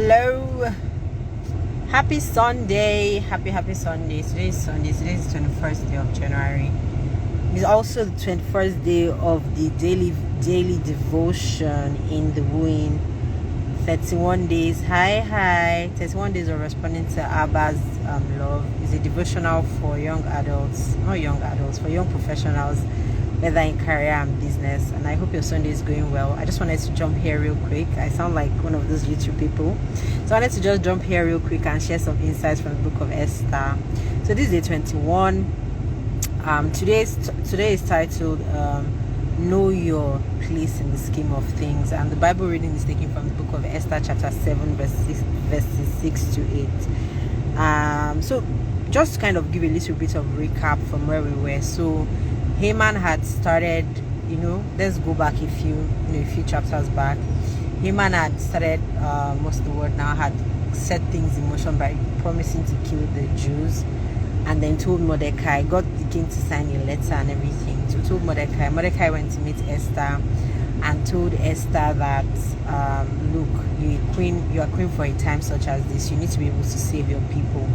Hello, happy Sunday, happy Sunday. Today is Sunday. Today is the 21st day of January. It's also the 21st day of the daily devotion in the womb. 31 days. Hi. 31 days of responding to Abba's love is a devotional for young adults, not young adults, for young professionals, whether in career and business. And I hope your Sunday is going well. I just wanted to jump here real quick. I sound like one of those YouTube people, so I wanted to just jump here real quick and share some insights from the book of Esther. So this is day 21. Today is titled Know Your Place in the Scheme of Things, and the Bible reading is taken from the book of Esther chapter 7 verses 6 to 8. So just to kind of give a little bit of recap from where we were. So Haman had started, let's go back a few chapters back. Haman had started, had set things in motion by promising to kill the Jews, and then told Mordecai, got the king to sign a letter and everything. So told Mordecai went to meet Esther and told Esther that, look, you are queen for a time such as this. You need to be able to save your people.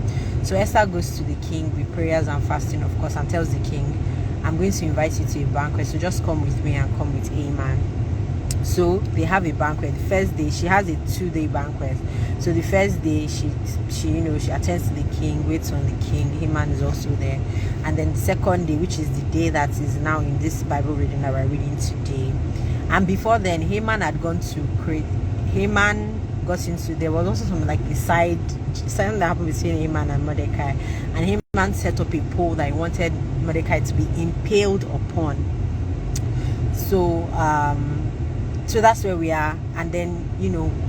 So Esther goes to the king with prayers and fasting, of course, and tells the king, I'm going to invite you to a banquet, so just come with me and come with Haman. So they have a banquet. The first day, she has a 2-day banquet. So the first day, she attends to the king, waits on the king. Haman is also there. And then the second day, which is the day that is now in this Bible reading that we're reading today. And before then, Haman had gone to create. Haman got into. There was also something like something that happened between Haman and Mordecai. And Haman set up a pole that he wanted Mordecai to be impaled upon. So that's where we are. And then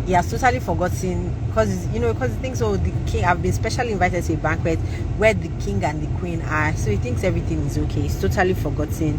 he has totally forgotten, because he thinks, oh, the king, I've been specially invited to a banquet where the king and the queen are, so he thinks everything is okay. He's totally forgotten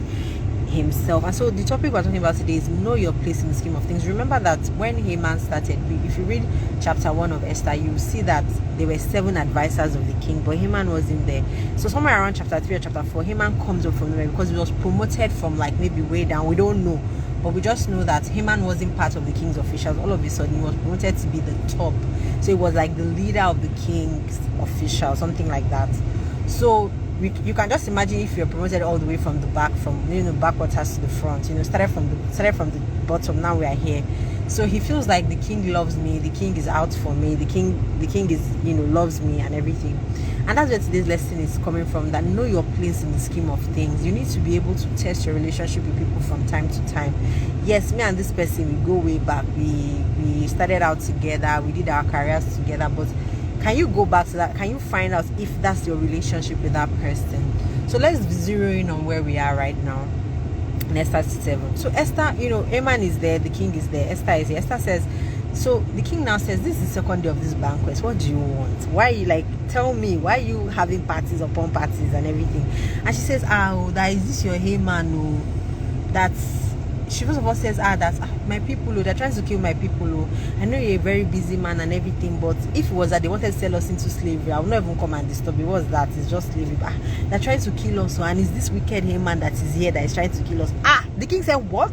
himself. And so the topic we're talking about today is know your place in the scheme of things. Remember that when Haman started, if you read chapter 1 of Esther, you will see that there were 7 advisors of the king, but Haman wasn't there. So somewhere around chapter 3 or chapter 4, Haman comes up from nowhere because he was promoted from maybe way down. We don't know, but we just know that Haman wasn't part of the king's officials. All of a sudden he was promoted to be the top, so he was like the leader of the king's officials, something like that. So you can just imagine if you're promoted all the way from the back, from backwards to the front, started from the bottom, now we are here. So he feels like the king loves me, the king is out for me, the king is loves me and everything. And that's where today's lesson is coming from, that know your place in the scheme of things. You need to be able to test your relationship with people from time to time. Yes, me and this person, we go way back, we started out together, we did our careers together, but can you go back to that? Can you find out if that's your relationship with that person? So let's zero in on where we are right now in Esther 7. So Esther, Haman is there, the king is there, Esther is here. Esther says, so the king now says, this is the second day of this banquet. What do you want? Why are you tell me, why are you having parties upon parties and everything? And she says, is this your Haman? Oh, she first of all says, that's my people, they're trying to kill my people. I know you're a very busy man and everything, but if it was that they wanted to sell us into slavery, I would not even come and disturb you. What's that? It's just slavery. They're trying to kill us, and it's this wicked Haman that is here that is trying to kill us. The king said, what?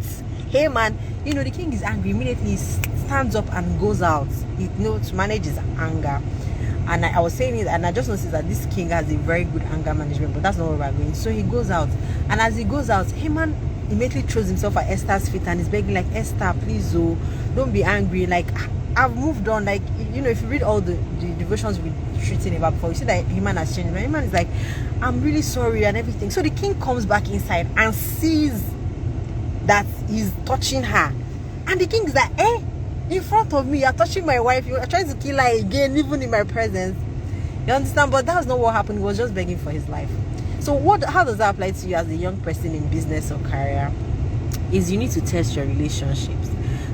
Haman? The king is angry. Immediately he stands up and goes out, to manage his anger. And I was saying it, and I just noticed that this king has a very good anger management, but that's not where we're going. So he goes out, and as he goes out, Haman immediately throws himself at Esther's feet and is begging, Esther, please, don't be angry. I've moved on. If you read all the devotions we've written about before, you see that Haman has changed. But Haman is like, I'm really sorry and everything. So the king comes back inside and sees that he's touching her, and the king is like, in front of me, you're touching my wife, you're trying to kill her again, even in my presence. You understand? But that's not what happened. He was just begging for his life. So how does that apply to you as a young person in business or career? Is you need to test your relationships.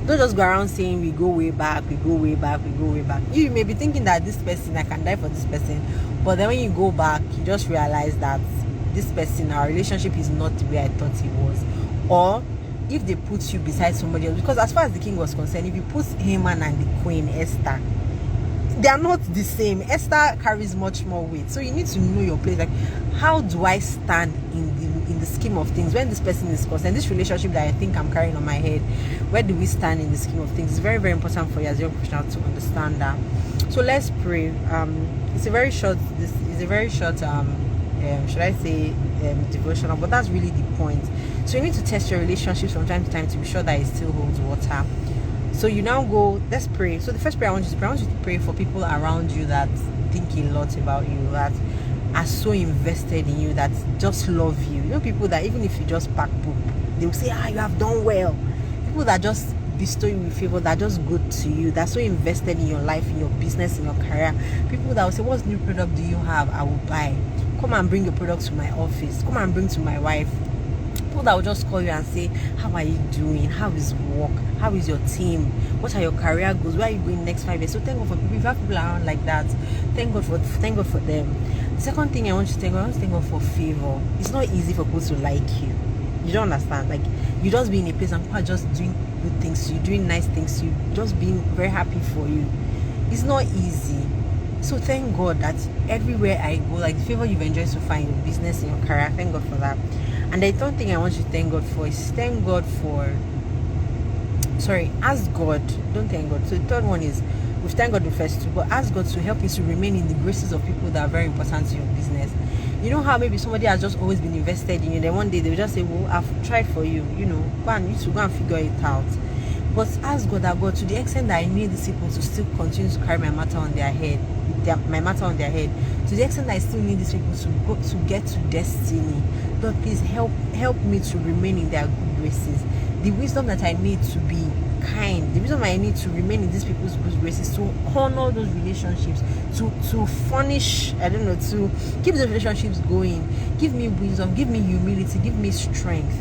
Don't just go around saying we go way back. You may be thinking that this person, I can die for this person, but then when you go back, you just realize that this person, our relationship is not the way I thought it was. Or if they put you beside somebody else, because as far as the king was concerned, if you put Haman and the queen Esther they are not the same. Esther carries much more weight, so you need to know your place. Like, how do I stand in the scheme of things when this person is concerned? This relationship that I think I'm carrying on my head, where do we stand in the scheme of things? It's very, very important for you as a young Christian to understand that. So let's pray. It's a very short. Should I say devotional? But that's really the point. So you need to test your relationships from time to time to be sure that it still holds water. So you now go, let's pray. So the first prayer I want you to pray for people around you that think a lot about you, that are so invested in you, that just love you. You know, people that even if you just pack poop, they will say, you have done well. People that just bestow you with favor, that are just good to you, that are so invested in your life, in your business, in your career. People that will say, what new product do you have? I will buy. Come and bring your product to my office. Come and bring to my wife. People that will just call you and say, how are you doing? How is work? How is your team? What are your career goals? Where are you going next 5 years? So thank God for people. If you have people around like that, thank God for them. The second thing I want you to thank God for favor. It's not easy for people to like you. You don't understand. Like, you just be in a place and people are just doing good things to you, doing nice things to you, just being very happy for you. It's not easy. So thank God that everywhere I go, like the favor you've enjoyed so far in your business, in your career, thank God for that. And the third thing I want you to thank God for is ask God, don't thank God. So the third one is, we've thanked God the first two, but ask God to help you to remain in the graces of people that are very important to your business. You know how maybe somebody has just always been invested in you, then one day they'll just say, well, I've tried for you, you know, go and figure it out. But ask God that, God, to the extent that I need these people to still continue to carry my matter on their head, to the extent that I still need these people to get to destiny, Lord, please help me to remain in their good graces. The wisdom that I need to be kind, the wisdom I need to remain in these people's good graces, to honor those relationships, to furnish, to keep those relationships going. Give me wisdom, give me humility, give me strength.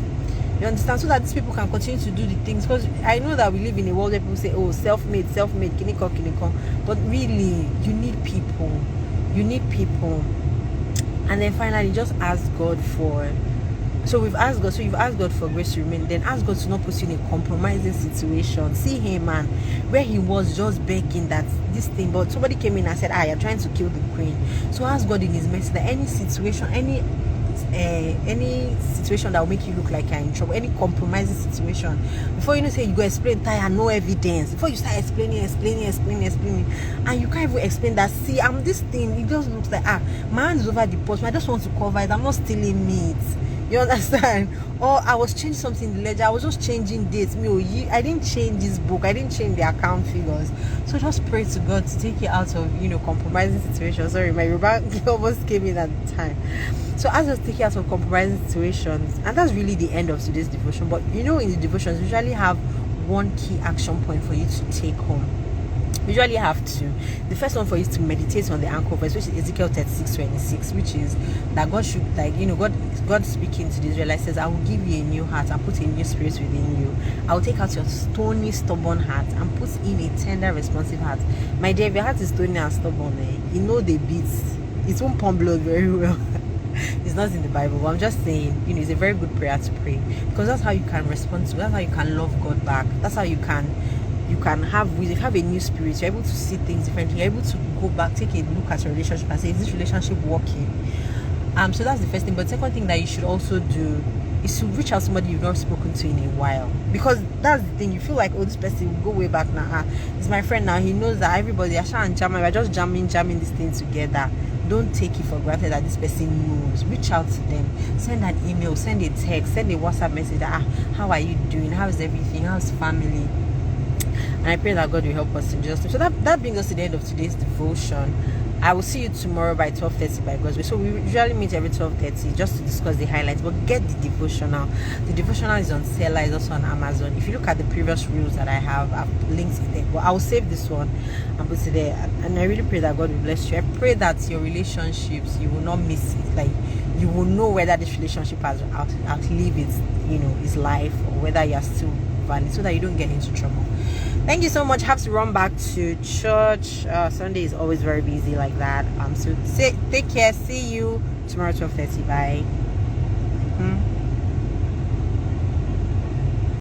You understand? So that these people can continue to do the things. Because I know that we live in a world where people say, oh, self-made, kiniko. But really, you need people. And then finally, just ask God for... So you've asked God for grace to remain. Then ask God to not put you in a compromising situation. See him, man, where he was just begging that this thing, but somebody came in and said, you're trying to kill the queen. So ask God in his mercy that any situation that will make you look like you're in trouble, any compromising situation, before you say you go explain, no evidence, before you start explaining, and you can't even explain that, see, I'm this thing, it just looks like, my hand is over the pot, I just want to cover it, I'm not stealing meat. You understand? Or I was changing something in the ledger, I was just changing dates. I didn't change this book, I didn't change the account figures. So just pray to God to take you out of compromising situations. Sorry, my Yoruba almost came in at the time. So ask us to take you out of compromising situations. And that's really the end of today's devotion. But in the devotions, we usually have one key action point for you to take home. We usually have two. The first one for you is to meditate on the anchor verse, which is Ezekiel 36:26, which is that God should, God speaking to the Israelites says, I will give you a new heart and put a new spirit within you. I will take out your stony, stubborn heart and put in a tender, responsive heart. My dear, if your heart is stony and stubborn, the beats. It won't pump blood very well. It's not in the Bible, but I'm just saying, it's a very good prayer to pray, because that's how you can respond to, that's how you can love God back, that's how you can have a new spirit. You're able to see things differently. You're able to go back, take a look at your relationship and say, is this relationship working? So that's the first thing. But the second thing that you should also do is to reach out to somebody you've not spoken to in a while, because that's the thing. You feel like, this person will go way back now. It's my friend now. He knows that everybody, Asha and Jama, we're just jamming this thing together. Don't take it for granted that this person knows. Reach out to them. Send an email, send a text, send a WhatsApp message. How are you doing? How is everything? How's family? And I pray that God will help us in Jesus' name. So that brings us to the end of today's devotion. I will see you tomorrow by 12:30 by God's way. So we usually meet every 12:30 just to discuss the highlights. But get the devotional. The devotional is on Seller, is also on Amazon. If you look at the previous reels that I have, I've linked it there. But I will save this one and put it there. And I really pray that God will bless you. I pray that your relationships, you will not miss it. Like, you will know whether this relationship has outlived its life, or whether you are still valid, so that you don't get into trouble. Thank you so much. Have to run back to church. Sunday is always very busy like that. So take care. See you tomorrow 12:30. Bye.